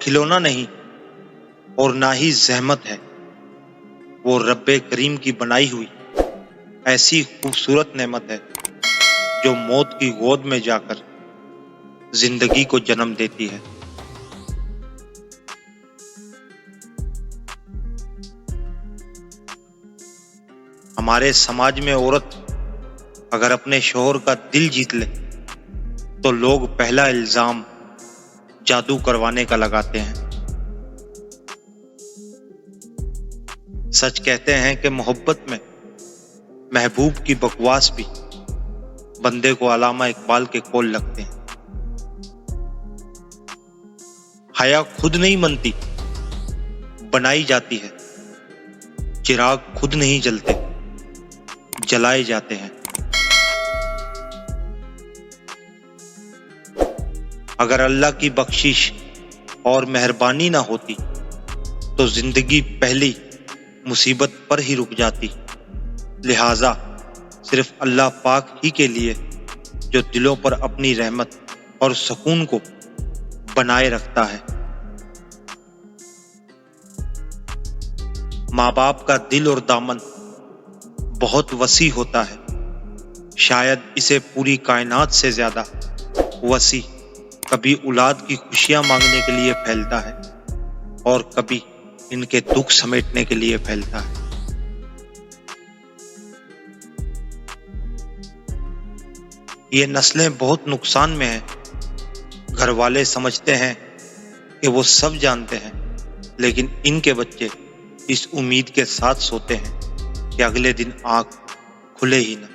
खिलौना नहीं और ना ही ज़हमत है, वो रब्बे करीम की बनाई हुई ऐसी खूबसूरत नेमत है जो मौत की गोद में जाकर जिंदगी को जन्म देती है। हमारे समाज में औरत अगर अपने शौहर का दिल जीत ले तो लोग पहला इल्जाम जादू करवाने का लगाते हैं। सच कहते हैं कि मोहब्बत में महबूब की बकवास भी बंदे को अल्लामा इकबाल के कोल लगते हैं। हया खुद नहीं बनती, बनाई जाती है। चिराग खुद नहीं जलते, जलाए जाते हैं। अगर अल्लाह की बख्शिश और मेहरबानी ना होती तो जिंदगी पहली मुसीबत पर ही रुक जाती। लिहाजा सिर्फ अल्लाह पाक ही के लिए जो दिलों पर अपनी रहमत और सुकून को बनाए रखता है। माँ बाप का दिल और दामन बहुत वसी होता है, शायद इसे पूरी कायनात से ज्यादा वसी कभी औलाद की खुशियां मांगने के लिए फैलता है और कभी इनके दुख समेटने के लिए फैलता है। ये नस्लें बहुत नुकसान में हैं। घर वाले समझते हैं कि वो सब जानते हैं, लेकिन इनके बच्चे इस उम्मीद के साथ सोते हैं कि अगले दिन आंख खुले ही ना।